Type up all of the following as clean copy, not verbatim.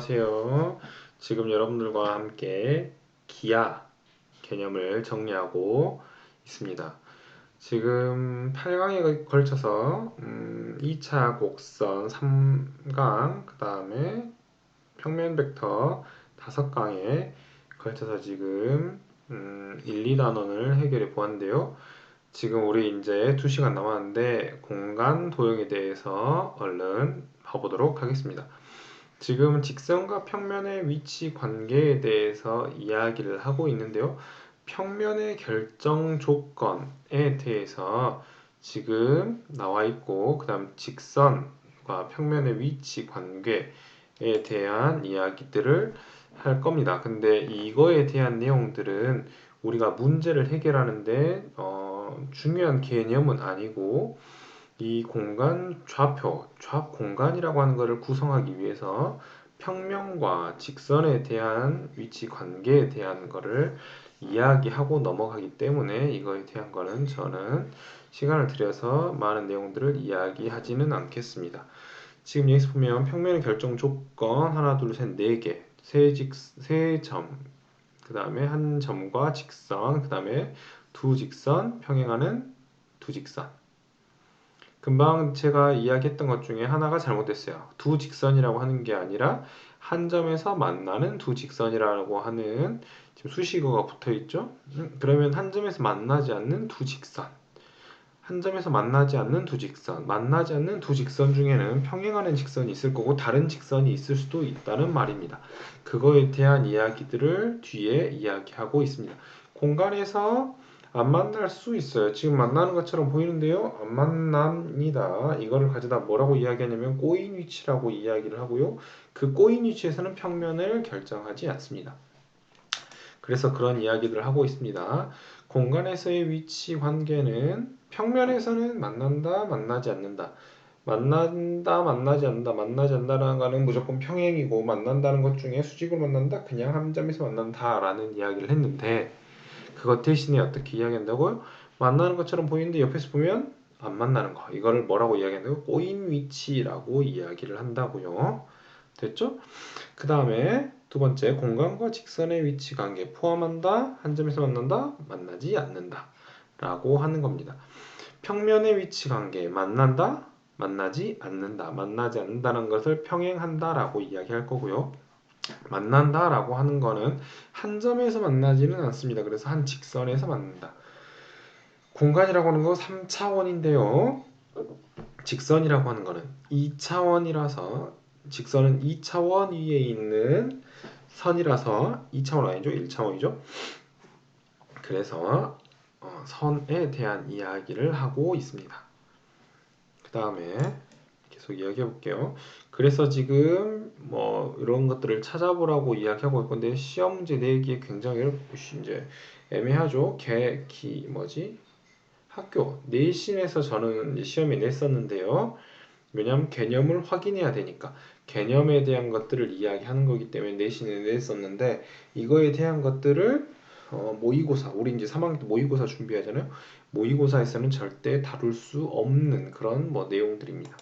안녕하세요. 지금 여러분들과 함께 기하 개념을 정리하고 있습니다. 지금 8강에 걸쳐서 2차 곡선 3강, 그 다음에 평면 벡터 5강에 걸쳐서 지금 1, 2단원을 해결해 보았는데요. 지금 우리 이제 2시간 남았는데 공간 도형에 대해서 얼른 봐보도록 하겠습니다. 지금 직선과 평면의 위치 관계에 대해서 이야기를 하고 있는데요. 평면의 결정 조건에 대해서 지금 나와 있고, 그 다음 직선과 평면의 위치 관계에 대한 이야기들을 할 겁니다. 근데 이거에 대한 내용들은 우리가 문제를 해결하는데 중요한 개념은 아니고, 이 공간 좌표, 좌 공간이라고 하는 것을 구성하기 위해서 평면과 직선에 대한 위치 관계에 대한 것을 이야기하고 넘어가기 때문에 이거에 대한 거는 저는 시간을 들여서 많은 내용들을 이야기하지는 않겠습니다. 지금 여기서 보면 평면의 결정 조건 하나, 둘, 셋, 네 개, 세 점, 그 다음에 한 점과 직선, 그 다음에 두 직선, 평행하는 두 직선. 금방 제가 이야기했던 것 중에 하나가 잘못됐어요. 두 직선이라고 하는 게 아니라 한 점에서 만나는 두 직선이라고 하는 지금 수식어가 붙어 있죠. 그러면 한 점에서 만나지 않는 두 직선, 한 점에서 만나지 않는 두 직선, 만나지 않는 두 직선 중에는 평행하는 직선이 있을 거고 다른 직선이 있을 수도 있다는 말입니다. 그거에 대한 이야기들을 뒤에 이야기하고 있습니다. 공간에서 안 만날 수 있어요. 지금 만나는 것처럼 보이는데요. 안 만납니다. 이거를 가져다 뭐라고 이야기하냐면 꼬인 위치라고 이야기를 하고요. 그 꼬인 위치에서는 평면을 결정하지 않습니다. 그래서 그런 이야기들을 하고 있습니다. 공간에서의 위치 관계는 평면에서는 만난다, 만나지 않는다. 만난다, 만나지 않는다, 만나지 않는다라는 거는 무조건 평행이고 만난다는 것 중에 수직으로 만난다, 그냥 한 점에서 만난다라는 이야기를 했는데 그것 대신에 어떻게 이야기한다고요? 만나는 것처럼 보이는데 옆에서 보면 안 만나는 거. 이거를 뭐라고 이야기한다고? 꼬인 위치라고 이야기를 한다고요. 됐죠? 그 다음에 두 번째, 공간과 직선의 위치 관계 포함한다, 한 점에서 만난다, 만나지 않는다 라고 하는 겁니다. 평면의 위치 관계 만난다, 만나지 않는다, 만나지 않는다는 것을 평행한다 라고 이야기할 거고요. 만난다 라고 하는 거는 한 점에서 만나지는 않습니다. 그래서 한 직선에서 만난다. 공간이라고 하는 거 3차원인데요. 직선이라고 하는 거는 2차원이라서, 직선은 2차원 위에 있는 선이라서 2차원 아니죠? 1차원이죠? 그래서 선에 대한 이야기를 하고 있습니다. 그 다음에 계속 이야기해 볼게요. 그래서 지금 뭐 이런 것들을 찾아보라고 이야기하고 있 건데 시험 문제 내기에 굉장히 이제 애매하죠. 학교 내신에서 저는 이제 시험에 냈었는데요. 왜냐하면 개념을 확인해야 되니까 개념에 대한 것들을 이야기하는 거기 때문에 내신에 냈었는데 이거에 대한 것들을 모의고사, 우리 이제 3학년 때 모의고사 준비하잖아요. 모의고사에서는 절대 다룰 수 없는 그런 뭐 내용들입니다.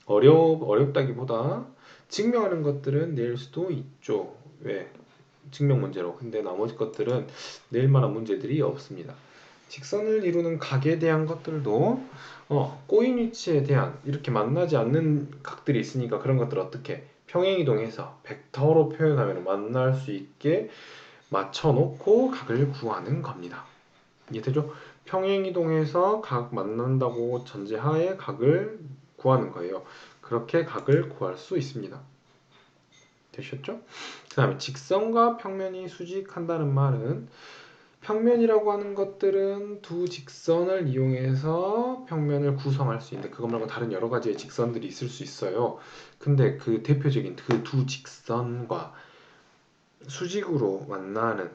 어렵다기보다 증명하는 것들은 낼 수도 있죠. 왜? 증명 문제로. 근데 나머지 것들은 낼 만한 문제들이 없습니다. 직선을 이루는 각에 대한 것들도 꼬인 위치에 대한 이렇게 만나지 않는 각들이 있으니까 그런 것들 어떻게 평행이동해서 벡터로 표현하면 만날 수 있게 맞춰놓고 각을 구하는 겁니다. 이해되죠? 평행이동해서 각 만난다고 전제하에 각을 구하는 거예요. 그렇게 각을 구할 수 있습니다. 되셨죠? 그 다음에 직선과 평면이 수직한다는 말은 평면이라고 하는 것들은 두 직선을 이용해서 평면을 구성할 수 있는데 그것 말고 다른 여러 가지의 직선들이 있을 수 있어요. 근데 그 대표적인 그 두 직선과 수직으로 만나는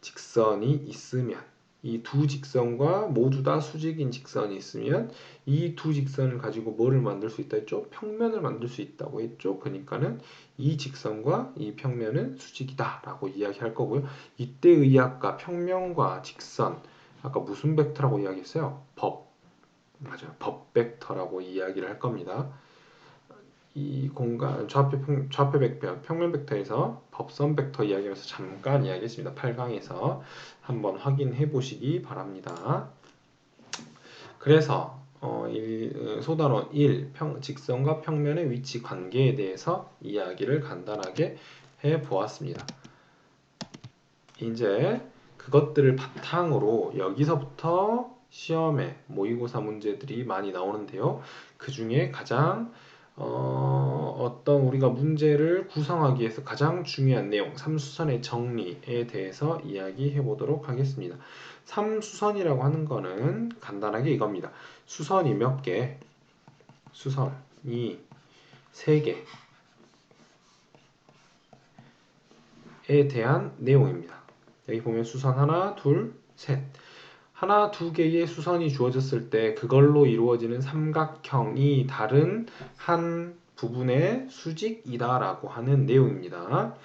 직선이 있으면 이 두 직선과 모두 다 수직인 직선이 있으면 이 두 직선을 가지고 뭐를 만들 수 있다 했죠? 평면을 만들 수 있다고 했죠. 그러니까는 이 직선과 이 평면은 수직이다 라고 이야기할 거고요. 이때 의학과 평면과 직선, 아까 무슨 벡터라고 이야기했어요? 맞아요. 법 벡터라고 이야기를 할 겁니다. 이 공간 좌표 벡터, 평면 벡터에서 법선 벡터 이야기하면서 잠깐 이야기했습니다. 8강에서 한번 확인해 보시기 바랍니다. 그래서 소단원 1, 직선과 평면의 위치 관계에 대해서 이야기를 간단하게 해 보았습니다. 이제 그것들을 바탕으로 여기서부터 시험에 모의고사 문제들이 많이 나오는데요. 그 중에 가장 어떤 우리가 문제를 구성하기 위해서 가장 중요한 내용, 삼수선의 정리에 대해서 이야기해 보도록 하겠습니다. 삼수선이라고 하는 거는 간단하게 이겁니다. 수선이 몇 개? 수선이 3개에 대한 내용입니다. 여기 보면 수선 하나, 둘, 셋. 하나, 두 개의 수선이 주어졌을 때 그걸로 이루어지는 삼각형이 다른 한 부분의 수직이다라고 하는 내용입니다.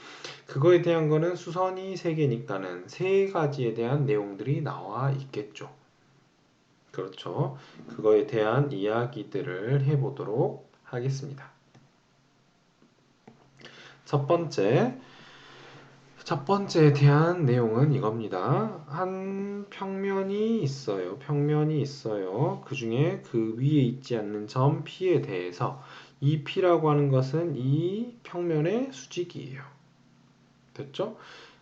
그거에 대한 거는 수선이 3개니까는 3가지에 대한 내용들이 나와 있겠죠. 그렇죠. 그거에 대한 이야기들을 해보도록 하겠습니다. 첫 번째에 대한 내용은 이겁니다. 한 평면이 있어요. 그 중에 그 위에 있지 않는 점 P에 대해서 이 P라고 하는 것은 이 평면의 수직이에요. 됐죠?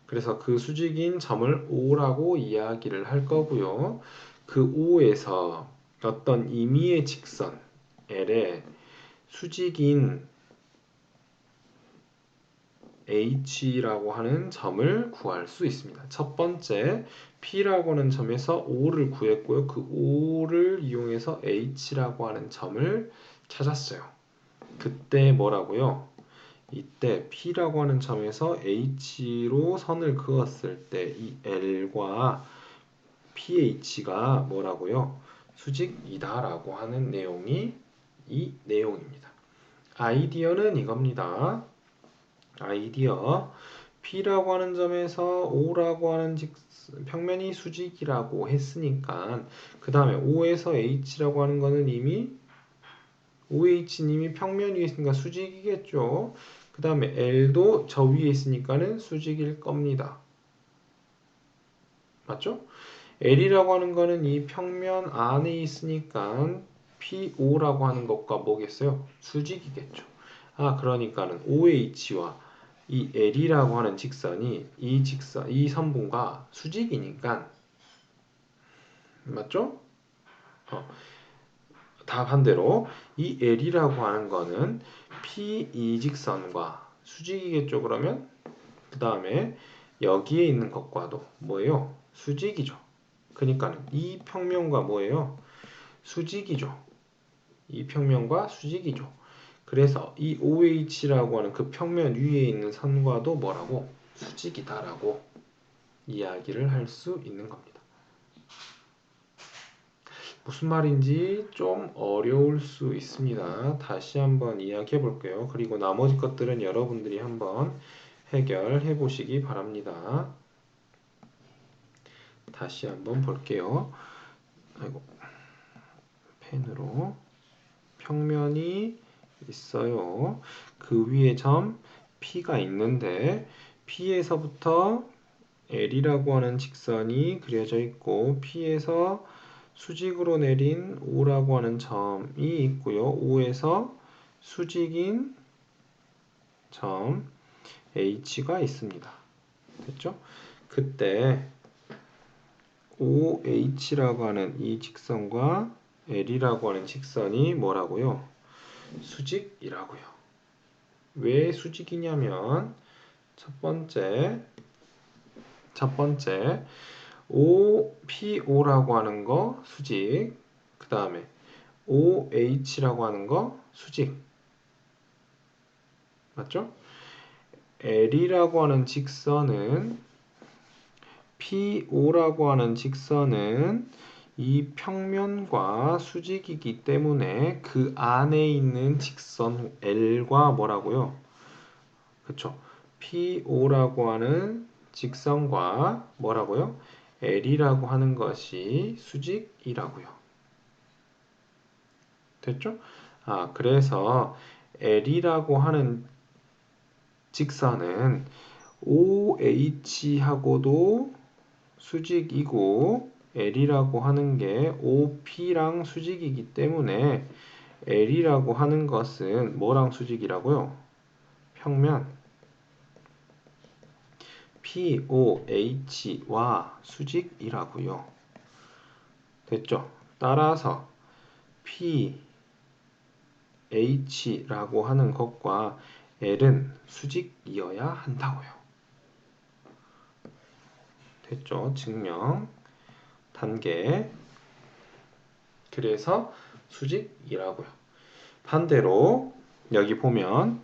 그래서 그 수직인 점을 O라고 이야기를 할 거고요. 그 O에서 어떤 임의의 직선 L에 수직인 H라고 하는 점을 구할 수 있습니다. 첫 번째 P라고 하는 점에서 O를 구했고요. 그 O를 이용해서 H라고 하는 점을 찾았어요. 그때 뭐라고요? 이때 P라고 하는 점에서 H로 선을 그었을 때 이 L과 PH가 뭐라고요? 수직이다라고 하는 내용이 이 내용입니다. 아이디어는 이겁니다. 아이디어 P라고 하는 점에서 O라고 하는 평면이 수직이라고 했으니까 그 다음에 O에서 H라고 하는 거는 이미 OH님이 평면 위에 있으니까 수직이겠죠. 그 다음에 L도 저 위에 있으니까는 수직일 겁니다. 맞죠? L이라고 하는 거는 이 평면 안에 있으니까 PO라고 하는 것과 뭐겠어요? 수직이겠죠. 그러니까는 OH와 이 L이라고 하는 직선이 이 선분과 수직이니까 맞죠? 다 반대로 이 L이라고 하는 거는 P2 직선과 수직이겠죠. 그러면 그 다음에 여기에 있는 것과도 뭐예요? 수직이죠. 그러니까 이 평면과 뭐예요? 수직이죠. 이 평면과 수직이죠. 그래서 이 OH라고 하는 그 평면 위에 있는 선과도 뭐라고? 수직이다라고 이야기를 할 수 있는 겁니다. 무슨 말인지 좀 어려울 수 있습니다. 다시 한번 이야기해 볼게요. 그리고 나머지 것들은 여러분들이 한번 해결해 보시기 바랍니다. 다시 한번 볼게요. 펜으로 평면이 있어요. 그 위에 점 P가 있는데 P에서부터 L이라고 하는 직선이 그려져 있고 P에서 수직으로 내린 O라고 하는 점이 있고요. O에서 수직인 점 H가 있습니다. 됐죠? 그때 OH라고 하는 이 직선과 L이라고 하는 직선이 뭐라고요? 수직이라고요. 왜 수직이냐면 첫 번째 OPO라고 하는 거 수직, 그 다음에 OH라고 하는 거 수직, 맞죠? L이라고 하는 직선은 PO라고 하는 직선은 이 평면과 수직이기 때문에 그 안에 있는 직선 L과 뭐라고요? 그쵸? PO라고 하는 직선과 뭐라고요? L이라고 하는 것이 수직이라고요. 됐죠? 그래서 L이라고 하는 직선은 OH하고도 수직이고 L이라고 하는 게 OP랑 수직이기 때문에 L이라고 하는 것은 뭐랑 수직이라고요? 평면 POH와 수직이라고요. 됐죠? 따라서 PH라고 하는 것과 L은 수직이어야 한다고요. 됐죠? 증명 단계. 그래서 수직이라고요. 반대로 여기 보면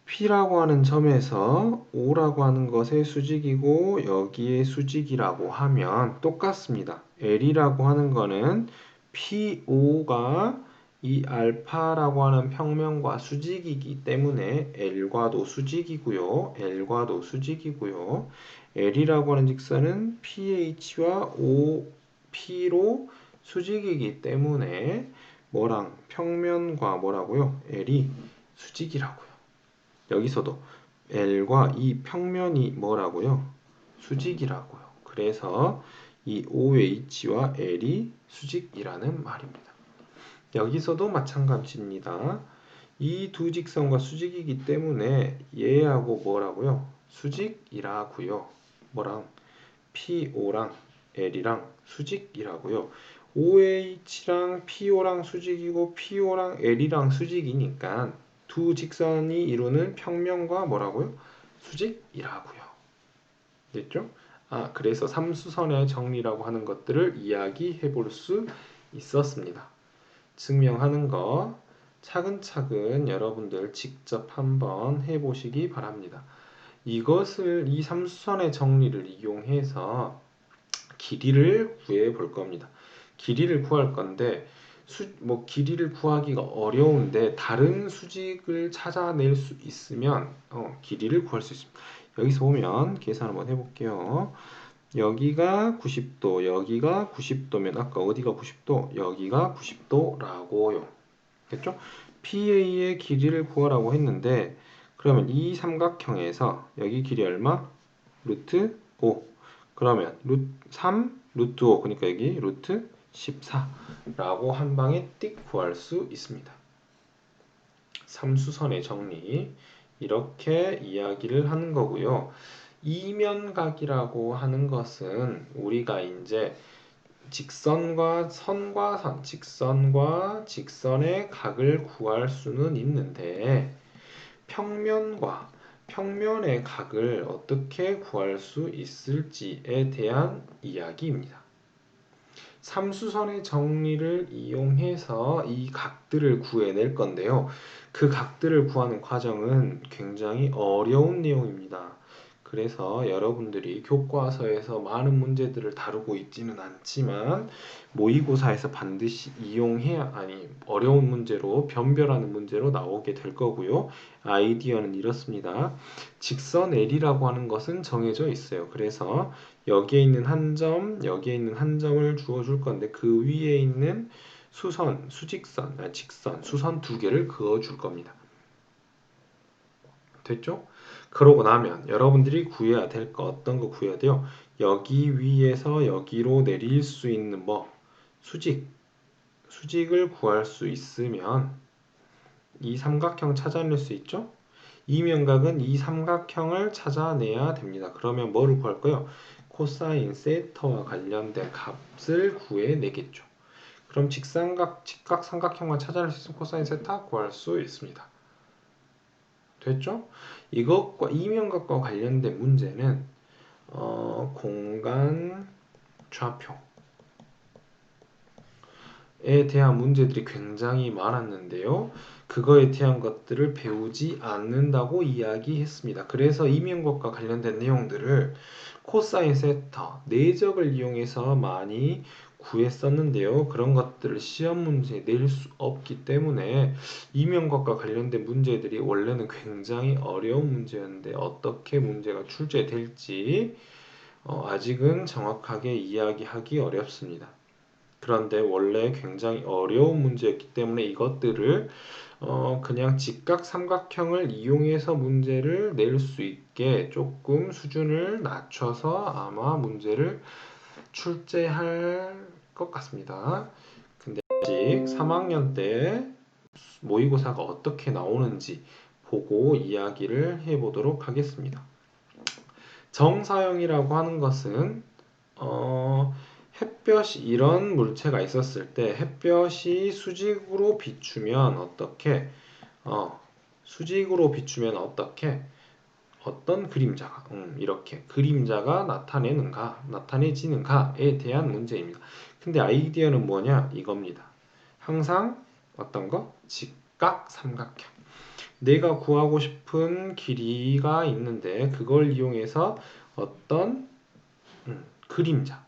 P라고 하는 점에서 O라고 하는 것의 수직이고 여기에 수직이라고 하면 똑같습니다. L이라고 하는 거는 PO가 이 알파라고 하는 평면과 수직이기 때문에 L과도 수직이고요. L과도 수직이고요. L이라고 하는 직선은 PH와 OP로 수직이기 때문에 뭐랑 평면과 뭐라고요? L이 수직이라고요. 여기서도 L과 이 평면이 뭐라고요? 수직이라고요. 그래서 이 OH와 L이 수직이라는 말입니다. 여기서도 마찬가지입니다. 이 두 직선과 수직이기 때문에 얘하고 뭐라고요? 수직이라고요. 뭐랑? PO랑 L이랑 수직이라고요. OH랑 PO랑 수직이고 PO랑 L이랑 수직이니까 두 직선이 이루는 평면과 뭐라고요? 수직이라고요. 됐죠? 그래서 삼수선의 정리라고 하는 것들을 이야기해 볼 수 있었습니다. 증명하는 거 차근차근 여러분들 직접 한번 해보시기 바랍니다. 이 삼수선의 정리를 이용해서 길이를 구해 볼 겁니다. 길이를 구할 건데 길이를 구하기가 어려운데 다른 수직을 찾아낼 수 있으면 길이를 구할 수 있습니다. 여기서 보면 계산 한번 해볼게요. 여기가 90도, 여기가 90도면 아까 어디가 90도? 여기가 90도라고요. 됐죠? PA의 길이를 구하라고 했는데 그러면 이 삼각형에서 여기 길이 얼마? 루트 5. 그러면 루트 3, 루트 5. 그러니까 여기 루트 14라고 한 방에 띡 구할 수 있습니다. 삼수선의 정리 이렇게 이야기를 하는 거고요. 이면각이라고 하는 것은 우리가 이제 직선과 선, 직선과 직선의 각을 구할 수는 있는데 평면과 평면의 각을 어떻게 구할 수 있을지에 대한 이야기입니다. 삼수선의 정리를 이용해서 이 각들을 구해낼 건데요. 그 각들을 구하는 과정은 굉장히 어려운 내용입니다. 그래서 여러분들이 교과서에서 많은 문제들을 다루고 있지는 않지만 모의고사에서 반드시 어려운 문제로 변별하는 문제로 나오게 될 거고요. 아이디어는 이렇습니다. 직선 L이라고 하는 것은 정해져 있어요. 그래서 여기에 있는 한 점, 여기에 있는 한 점을 주어줄 건데 그 위에 있는 수선, 직선, 수선 두 개를 그어줄 겁니다. 됐죠? 그러고 나면 여러분들이 구해야 될 거 어떤 거 구해야 돼요? 여기 위에서 여기로 내릴 수 있는 수직을 구할 수 있으면 이 삼각형 찾아낼 수 있죠? 이면각은 이 삼각형을 찾아내야 됩니다. 그러면 뭐를 구할 거예요? 코사인 세타와 관련된 값을 구해내겠죠. 그럼 직각 삼각형만 찾아낼 수 있으면 코사인 세타 구할 수 있습니다. 됐죠? 이것과 이면각과 관련된 문제는 공간 좌표에 대한 문제들이 굉장히 많았는데요. 그거에 대한 것들을 배우지 않는다고 이야기했습니다. 그래서 이면각과 관련된 내용들을 코사인 세타, 내적을 이용해서 많이 구했었는데요. 그런 것들을 시험 문제에 낼 수 없기 때문에 이면각과 관련된 문제들이 원래는 굉장히 어려운 문제였는데 어떻게 문제가 출제될지 아직은 정확하게 이야기하기 어렵습니다. 그런데 원래 굉장히 어려운 문제였기 때문에 이것들을 그냥 직각 삼각형을 이용해서 문제를 낼 수 있게 조금 수준을 낮춰서 아마 문제를 출제할 것 같습니다. 근데 아직 3학년 때 모의고사가 어떻게 나오는지 보고 이야기를 해보도록 하겠습니다. 정사형이라고 하는 것은 햇볕이 이런 물체가 있었을 때 햇볕이 수직으로 비추면 어떻게 수직으로 비추면 어떻게 어떤 그림자가 이렇게 그림자가 나타내지는가에 대한 문제입니다. 근데 아이디어는 뭐냐 이겁니다. 항상 어떤 거? 직각 삼각형. 내가 구하고 싶은 길이가 있는데 그걸 이용해서 어떤 그림자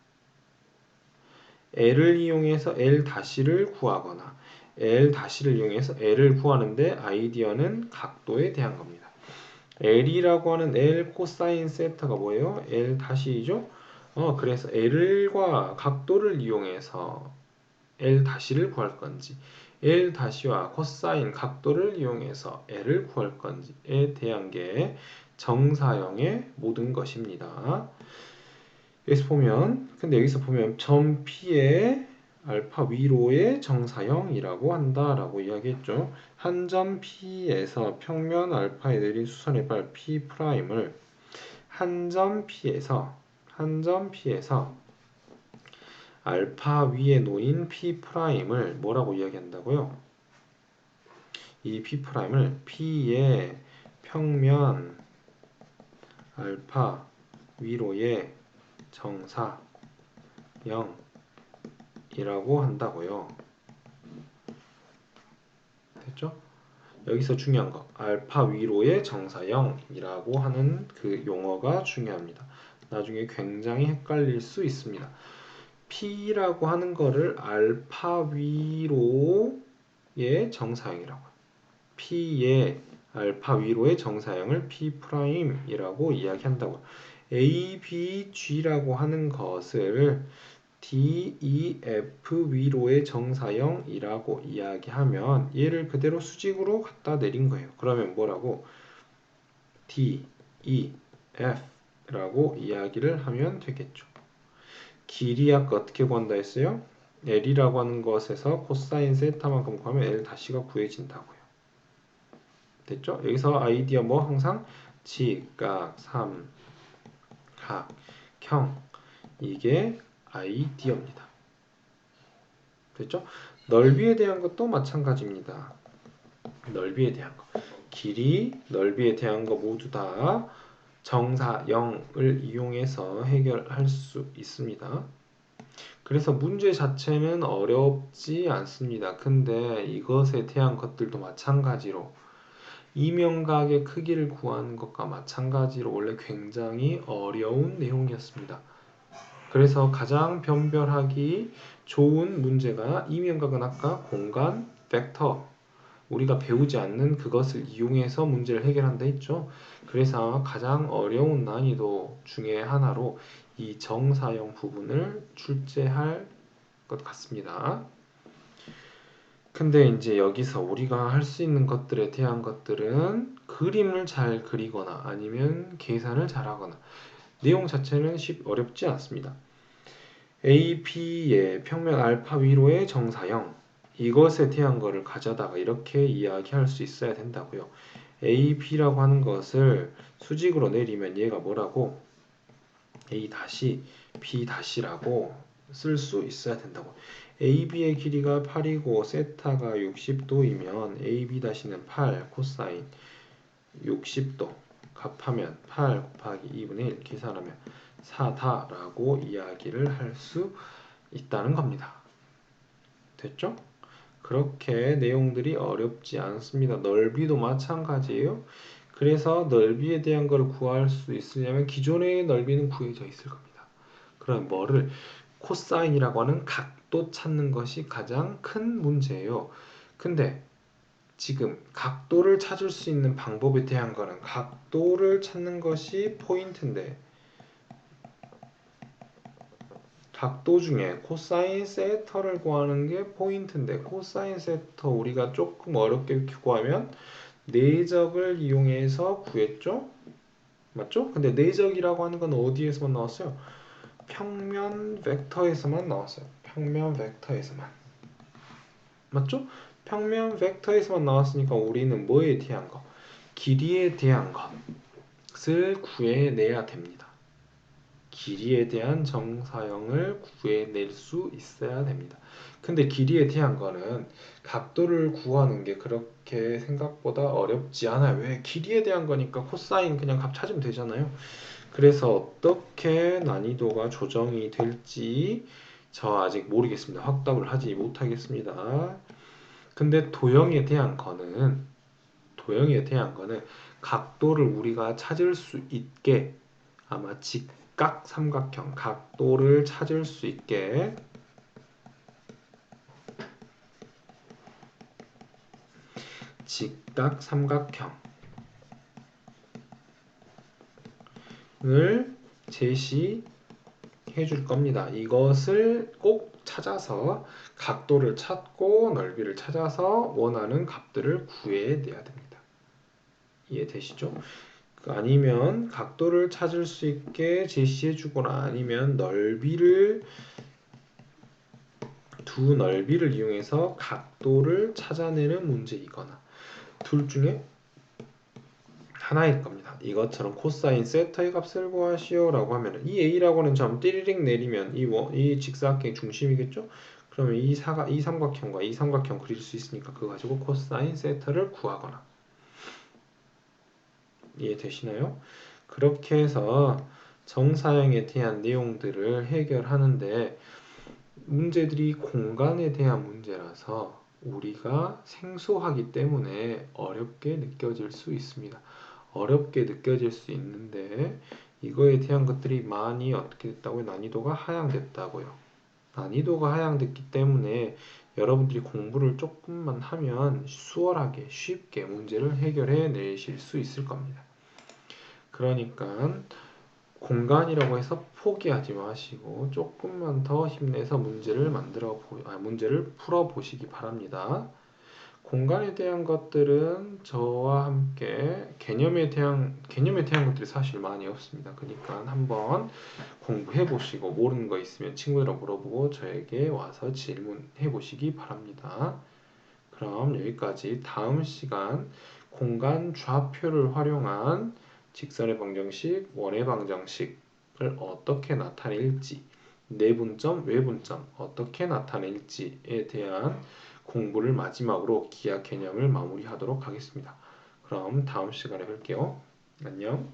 L을 이용해서 L-를 구하거나 L-를 이용해서 L을 구하는데 아이디어는 각도에 대한 겁니다. L이라고 하는 L 코사인 세타가 뭐예요? L-이죠? 그래서 L과 각도를 이용해서 L-를 구할 건지 L-와 코사인 각도를 이용해서 L을 구할 건지에 대한 게 정사형의 모든 것입니다. 여기서 보면 점 P의 알파 위로의 정사형이라고 한다라고 이야기했죠. 한 점 P에서 평면 알파에 내린 수선의 발 P'을 한 점 P에서 알파 위에 놓인 P'을 뭐라고 이야기한다고요? 이 P'을 P의 평면 알파 위로의 정사형이라고 한다고요. 됐죠? 여기서 중요한 거 알파 위로의 정사형이라고 하는 그 용어가 중요합니다. 나중에 굉장히 헷갈릴 수 있습니다. P라고 하는 거를 알파 위로의 정사형이라고 해요. P의 알파 위로의 정사형을 P'이라고 이야기한다고. A, B, G라고 하는 것을 D, E, F 위로의 정사형이라고 이야기하면 얘를 그대로 수직으로 갖다 내린 거예요. 그러면 뭐라고? D, E, F라고 이야기를 하면 되겠죠. 길이 아까 어떻게 구한다 했어요? L이라고 하는 것에서 코사인 세타만큼 구하면 L-가 구해진다고요. 됐죠? 여기서 아이디어 뭐 항상 직각, 삼각형 이게 아이디어입니다. 됐죠? 넓이에 대한 것도 마찬가지입니다. 넓이에 대한 거. 길이, 넓이에 대한 거 모두 다 정사형을 이용해서 해결할 수 있습니다. 그래서 문제 자체는 어렵지 않습니다. 근데 이것에 대한 것들도 마찬가지로 이명각의 크기를 구하는 것과 마찬가지로 원래 굉장히 어려운 내용이었습니다. 그래서 가장 변별하기 좋은 문제가 이명각은 아까 공간 벡터 우리가 배우지 않는 그것을 이용해서 문제를 해결한다 했죠. 그래서 가장 어려운 난이도 중에 하나로 이 정사형 부분을 출제할 것 같습니다. 근데 이제 여기서 우리가 할 수 있는 것들에 대한 것들은 그림을 잘 그리거나 아니면 계산을 잘하거나 내용 자체는 어렵지 않습니다. AP의 평면 알파 위로의 정사형 이것에 대한 거를 가져다가 이렇게 이야기할 수 있어야 된다고요. AP라고 하는 것을 수직으로 내리면 얘가 뭐라고? A 다시 B 다시라고 쓸 수 있어야 된다고. AB의 길이가 8이고 세타가 60도이면 AB 다시는 8 코사인 60도 값하면 8 곱하기 2분의 1 계산하면 4다라고 이야기를 할 수 있다는 겁니다. 됐죠? 그렇게 내용들이 어렵지 않습니다. 넓이도 마찬가지예요. 그래서 넓이에 대한 걸 구할 수 있으려면 기존의 넓이는 구해져 있을 겁니다. 그럼 뭐를 코사인이라고 하는 각도 찾는 것이 가장 큰 문제예요. 근데 지금 각도를 찾을 수 있는 방법에 대한 거는 각도를 찾는 것이 포인트인데 각도 중에 코사인 세터를 구하는 게 포인트인데 코사인 세터 우리가 조금 어렵게 구하면 내적을 이용해서 구했죠? 맞죠? 근데 내적이라고 하는 건 어디에서만 나왔어요? 평면 벡터에서만 나왔어요. 평면 벡터에서만. 맞죠? 평면 벡터에서만 나왔으니까 우리는 뭐에 대한 거? 길이에 대한 것을 구해내야 됩니다. 길이에 대한 정사형을 구해낼 수 있어야 됩니다. 근데 길이에 대한 거는 각도를 구하는 게 그렇게 생각보다 어렵지 않아요. 왜? 길이에 대한 거니까 코사인 그냥 값 찾으면 되잖아요. 그래서 어떻게 난이도가 조정이 될지 저 아직 모르겠습니다. 확답을 하지 못하겠습니다. 근데 도형에 대한 거는 각도를 우리가 찾을 수 있게 아마 직각 삼각형 각도를 찾을 수 있게 직각 삼각형을 제시해 줄 겁니다. 이것을 꼭 찾아서 각도를 찾고 넓이를 찾아서 원하는 값들을 구해내야 됩니다. 이해되시죠? 아니면 각도를 찾을 수 있게 제시해 주거나 아니면 두 넓이를 이용해서 각도를 찾아내는 문제이거나 둘 중에 하나일 겁니다. 이것처럼 코사인 세타의 값을 구하시오 라고 하면 이 A라고는 점 띠리릭 내리면 이 직사각형의 중심이겠죠? 그러면 이 삼각형과 이 삼각형 그릴 수 있으니까 그거 가지고 코사인 세타를 구하거나 이해되시나요? 그렇게 해서 정사형에 대한 내용들을 해결하는데 문제들이 공간에 대한 문제라서 우리가 생소하기 때문에 어렵게 느껴질 수 있습니다. 어렵게 느껴질 수 있는데 이거에 대한 것들이 많이 어떻게 됐다고요? 난이도가 하향됐다고요. 난이도가 하향됐기 때문에 여러분들이 공부를 조금만 하면 수월하게 쉽게 문제를 해결해 내실 수 있을 겁니다. 그러니까 공간이라고 해서 포기하지 마시고 조금만 더 힘내서 문제를 풀어 보시기 바랍니다. 공간에 대한 것들은 저와 함께 개념에 대한 것들이 사실 많이 없습니다. 그러니까 한번 공부해 보시고 모르는 거 있으면 친구들하고 물어보고 저에게 와서 질문해 보시기 바랍니다. 그럼 여기까지 다음 시간 공간 좌표를 활용한 직선의 방정식, 원의 방정식을 어떻게 나타낼지, 내분점, 외분점 어떻게 나타낼지에 대한 공부를 마지막으로 기하 개념을 마무리하도록 하겠습니다. 그럼 다음 시간에 뵐게요. 안녕.